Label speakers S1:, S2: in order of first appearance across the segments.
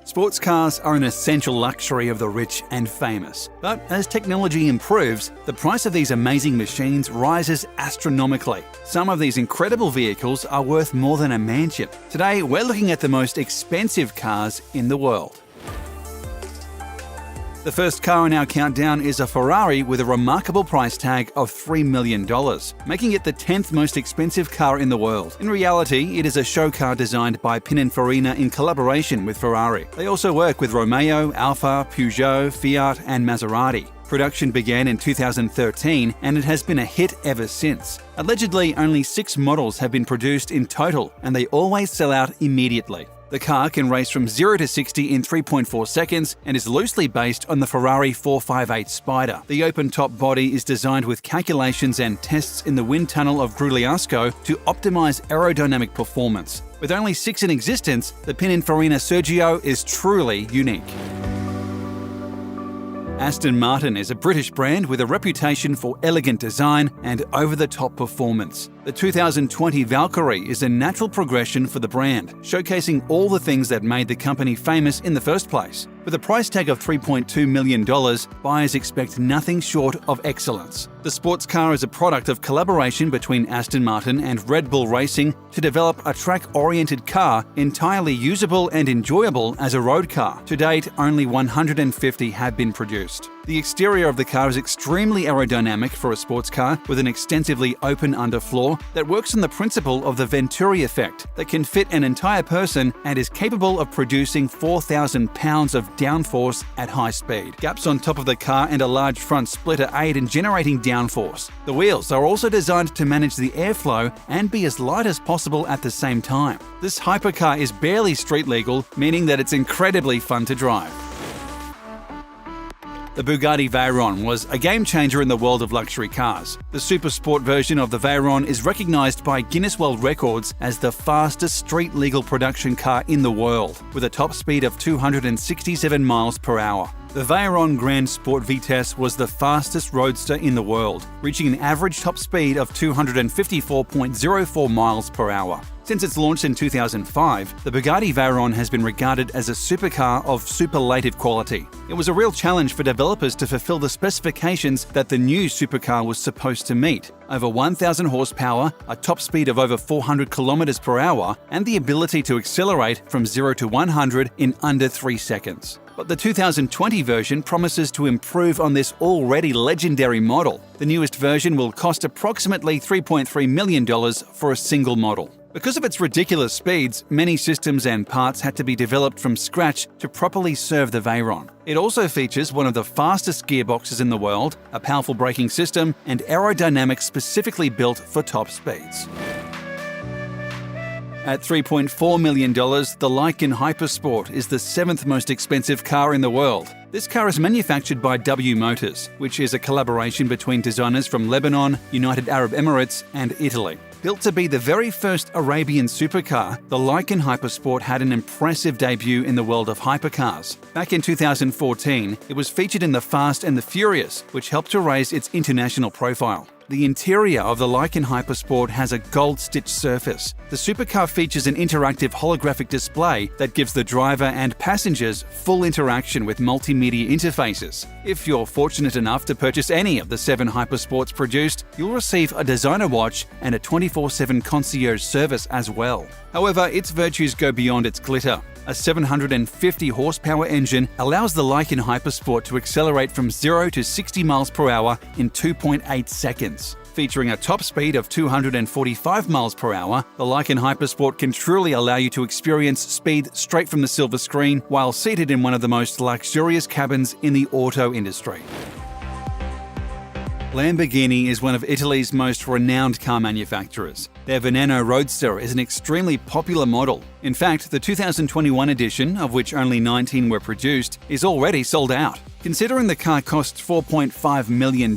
S1: Sports cars are an essential luxury of the rich and famous. But as technology improves, the price of these amazing machines rises astronomically. Some of these incredible vehicles are worth more than a mansion. Today, we're looking at the most expensive cars in the world. The first car in our countdown is a Ferrari with a remarkable price tag of $3 million, making it the 10th most expensive car in the world. In reality, it is a show car designed by PININFARINA in collaboration with Ferrari. They also work with Romeo, Alfa, Peugeot, Fiat and Maserati. Production began in 2013 and it has been a hit ever since. Allegedly, only 6 models have been produced in total and they always sell out immediately. The car can race from 0 to 60 in 3.4 seconds and is loosely based on the Ferrari 458 Spider. The open-top body is designed with calculations and tests in the wind tunnel of Grugliasco to optimize aerodynamic performance. With only 6 in existence, the PININFARINA SERGIO is truly unique. Aston Martin is a British brand with a reputation for elegant design and over-the-top performance. The 2020 VALKYRIE is a natural progression for the brand, showcasing all the things that made the company famous in the first place. With a price tag of $3.2 million, buyers expect nothing short of excellence. The sports car is a product of collaboration between Aston Martin and Red Bull Racing to develop a track-oriented car entirely usable and enjoyable as a road car. To date, only 150 have been produced. The exterior of the car is extremely aerodynamic for a sports car with an extensively open underfloor that works on the principle of the Venturi effect that can fit an entire person and is capable of producing 4,000 pounds of downforce at high speed. Gaps on top of the car and a large front splitter aid in generating downforce. The wheels are also designed to manage the airflow and be as light as possible at the same time. This hypercar is barely street legal, meaning that it's incredibly fun to drive. The Bugatti VEYRON was a game-changer in the world of luxury cars. The super sport version of the VEYRON is recognised by Guinness World Records as the fastest street-legal production car in the world, with a top speed of 267 miles per hour. The VEYRON Grand Sport Vitesse was the fastest roadster in the world, reaching an average top speed of 254.04 miles per hour. Since its launch in 2005, the Bugatti VEYRON has been regarded as a supercar of superlative quality. It was a real challenge for developers to fulfill the specifications that the new supercar was supposed to meet: over 1,000 horsepower, a top speed of over 400 km per hour, and the ability to accelerate from 0 to 100 in under 3 seconds. But the 2020 version promises to improve on this already legendary model. The newest version will cost approximately $3.3 million for a single model. Because of its ridiculous speeds, many systems and parts had to be developed from scratch to properly serve the VEYRON. It also features one of the fastest gearboxes in the world, a powerful braking system, and aerodynamics specifically built for top speeds. At $3.4 million, the LYKAN HYPERSPORT is the 7th most expensive car in the world. This car is manufactured by W Motors, which is a collaboration between designers from Lebanon, United Arab Emirates, and Italy. Built to be the very first Arabian supercar, the LYKAN HYPERSPORT had an impressive debut in the world of hypercars. Back in 2014, it was featured in The Fast and the Furious, which helped to raise its international profile. The interior of the LYKAN HYPERSPORT has a gold-stitched surface. The supercar features an interactive holographic display that gives the driver and passengers full interaction with multimedia interfaces. If you're fortunate enough to purchase any of the 7 Hypersports produced, you'll receive a designer watch and a 24/7 concierge service as well. However, its virtues go beyond its glitter. A 750 horsepower engine allows the LYKAN HYPERSPORT to accelerate from 0 to 60 miles per hour in 2.8 seconds. Featuring a top speed of 245 miles per hour, the LYKAN HYPERSPORT can truly allow you to experience speed straight from the silver screen while seated in one of the most luxurious cabins in the auto industry. Lamborghini is one of Italy's most renowned car manufacturers. Their VENENO Roadster is an extremely popular model. In fact, the 2021 edition, of which only 19 were produced, is already sold out. Considering the car costs $4.5 million,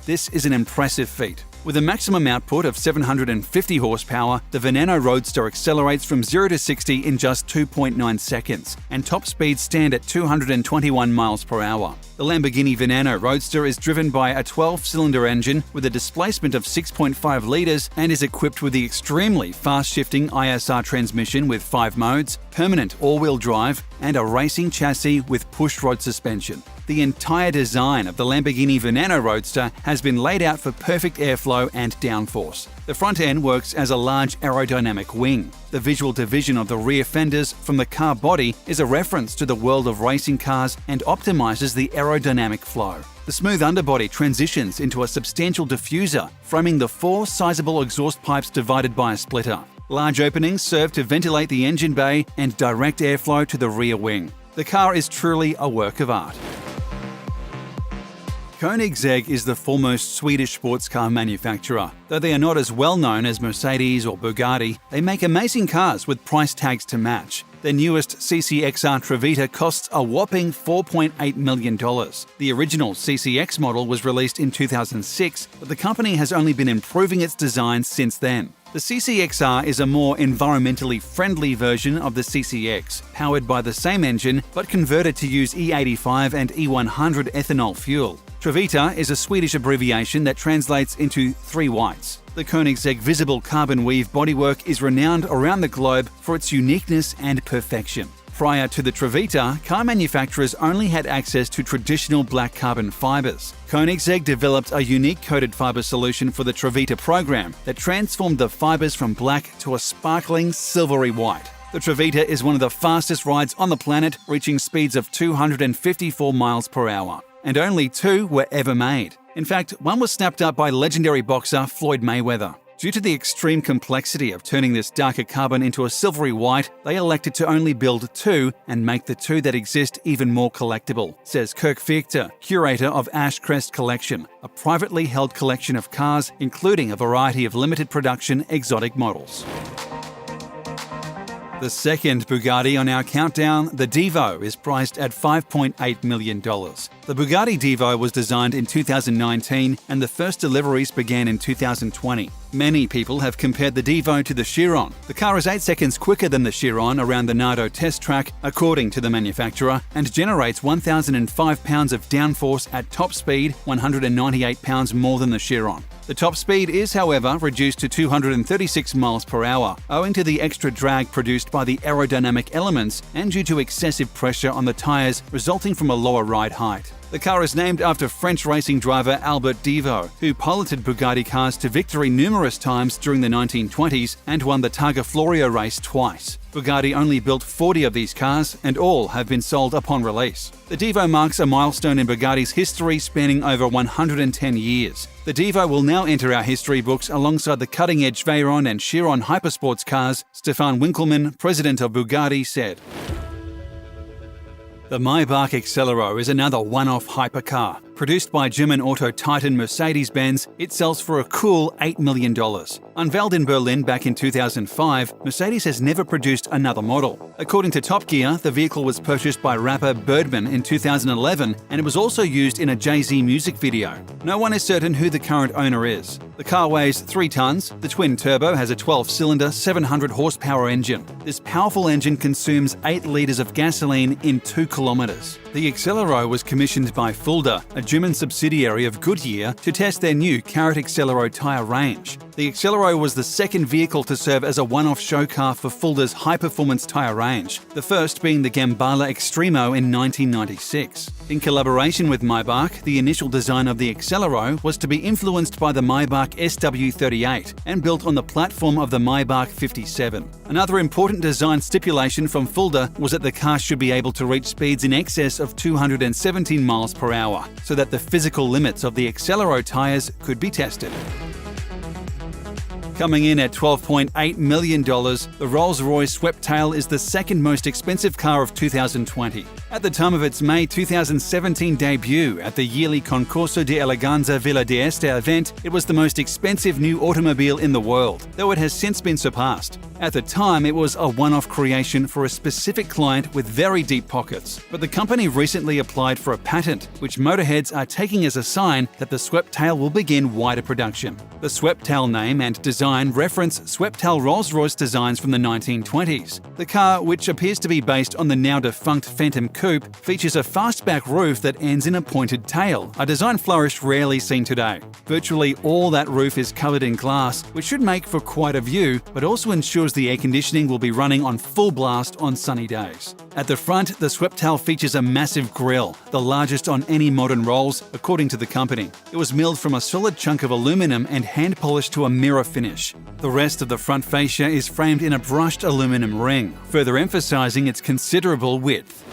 S1: this is an impressive feat. With a maximum output of 750 horsepower, the VENENO Roadster accelerates from 0 to 60 in just 2.9 seconds, and top speeds stand at 221 miles per hour. The Lamborghini VENENO Roadster is driven by a 12-cylinder engine with a displacement of 6.5 litres and is equipped with the extremely fast-shifting ISR transmission with 5 modes, permanent all-wheel drive, and a racing chassis with pushrod suspension. The entire design of the Lamborghini VENENO Roadster has been laid out for perfect airflow and downforce. The front end works as a large aerodynamic wing. The visual division of the rear fenders from the car body is a reference to the world of racing cars and optimizes the aerodynamic flow. The smooth underbody transitions into a substantial diffuser, framing the 4 sizable exhaust pipes divided by a splitter. Large openings serve to ventilate the engine bay and direct airflow to the rear wing. The car is truly a work of art. KOENIGSEGG is the foremost Swedish sports car manufacturer. Though they are not as well known as Mercedes or Bugatti, they make amazing cars with price tags to match. Their newest CCXR TREVITA costs a whopping $4.8 million. The original CCX model was released in 2006, but the company has only been improving its design since then. The CCXR is a more environmentally friendly version of the CCX, powered by the same engine but converted to use E85 and E100 ethanol fuel. TREVITA is a Swedish abbreviation that translates into 3 whites. The KOENIGSEGG visible carbon weave bodywork is renowned around the globe for its uniqueness and perfection. Prior to the TREVITA, car manufacturers only had access to traditional black carbon fibers. KOENIGSEGG developed a unique coated fiber solution for the TREVITA program that transformed the fibers from black to a sparkling silvery white. The TREVITA is one of the fastest rides on the planet, reaching speeds of 254 miles per hour. And only 2 were ever made. In fact, one was snapped up by legendary boxer Floyd Mayweather. Due to the extreme complexity of turning this darker carbon into a silvery white, they elected to only build 2 and make the 2 that exist even more collectible, says Kirk Fichter, curator of Ashcrest Collection, a privately held collection of cars, including a variety of limited production exotic models. The second Bugatti on our countdown, the DIVO, is priced at $5.8 million. The Bugatti DIVO was designed in 2019 and the first deliveries began in 2020. Many people have compared the DIVO to the Chiron. The car is 8 seconds quicker than the Chiron around the Nardo test track, according to the manufacturer, and generates 1,005 pounds of downforce at top speed, 198 pounds more than the Chiron. The top speed is, however, reduced to 236 miles per hour, owing to the extra drag produced by the aerodynamic elements and due to excessive pressure on the tyres resulting from a lower ride height. The car is named after French racing driver Albert DIVO, who piloted Bugatti cars to victory numerous times during the 1920s and won the Targa Florio race twice. Bugatti only built 40 of these cars, and all have been sold upon release. The DIVO marks a milestone in Bugatti's history spanning over 110 years. The DIVO will now enter our history books alongside the cutting-edge VEYRON and Chiron Hypersports cars, Stefan Winkelmann, president of Bugatti, said. The MAYBACH EXELERO is another one-off hypercar. Produced by German auto titan Mercedes-Benz, it sells for a cool $8 million. Unveiled in Berlin back in 2005, Mercedes has never produced another model. According to Top Gear, the vehicle was purchased by rapper Birdman in 2011, and it was also used in a Jay-Z music video. No one is certain who the current owner is. The car weighs 3 tons. The twin-turbo has a 12-cylinder, 700-horsepower engine. This powerful engine consumes 8 litres of gasoline in 2 kilometres. The EXELERO was commissioned by Fulda, a German subsidiary of Goodyear, to test their new Carrot EXELERO tyre range. The EXELERO was the second vehicle to serve as a one-off show car for Fulda's high-performance tyre range, the first being the Gambala Extremo in 1996. In collaboration with Maybach, the initial design of the EXELERO was to be influenced by the Maybach SW38 and built on the platform of the Maybach 57. Another important design stipulation from Fulda was that the car should be able to reach speeds in excess of 217 miles per hour, so that the physical limits of the EXELERO tyres could be tested. Coming in at $12.8 million, the Rolls-Royce SWEPTAIL is the second most expensive car of 2020. At the time of its May 2017 debut at the yearly Concorso di Eleganza Villa d'Este event, it was the most expensive new automobile in the world, though it has since been surpassed. At the time, it was a one-off creation for a specific client with very deep pockets, but the company recently applied for a patent, which motorheads are taking as a sign that the SWEPTAIL will begin wider production. The SWEPTAIL name and design reference SWEPTAIL Rolls-Royce designs from the 1920s. The car, which appears to be based on the now-defunct Phantom Coupe, features a fastback roof that ends in a pointed tail, a design flourish rarely seen today. Virtually all that roof is covered in glass, which should make for quite a view, but also ensures the air conditioning will be running on full blast on sunny days. At the front, the SWEPTAIL features a massive grille, the largest on any modern Rolls, according to the company. It was milled from a solid chunk of aluminum and hand-polished to a mirror finish. The rest of the front fascia is framed in a brushed aluminum ring, further emphasising its considerable width.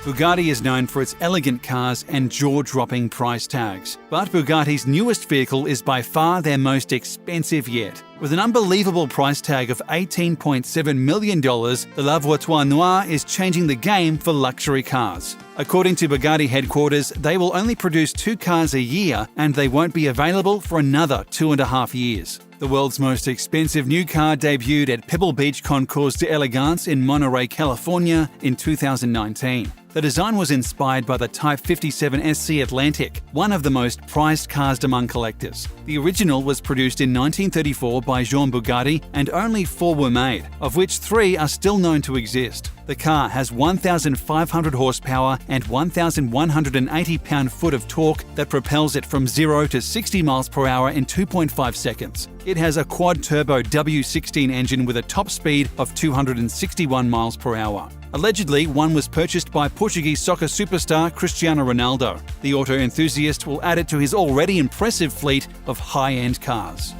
S1: Bugatti is known for its elegant cars and jaw-dropping price tags. But Bugatti's newest vehicle is by far their most expensive yet. With an unbelievable price tag of $18.7 million, the La Voiture Noire is changing the game for luxury cars. According to Bugatti headquarters, they will only produce 2 cars a year and they won't be available for another 2.5 years. The world's most expensive new car debuted at Pebble Beach Concours d'Elegance in Monterey, California in 2019. The design was inspired by the Type 57 SC Atlantic, one of the most prized cars among collectors. The original was produced in 1934 by Jean Bugatti and only 4 were made, of which 3 are still known to exist. The car has 1,500 horsepower and 1,180 pound-foot of torque that propels it from 0 to 60 miles per hour in 2.5 seconds. It has a quad-turbo W16 engine with a top speed of 261 miles per hour. Allegedly, one was purchased by Portuguese soccer superstar Cristiano Ronaldo. The auto enthusiast will add it to his already impressive fleet of high-end cars.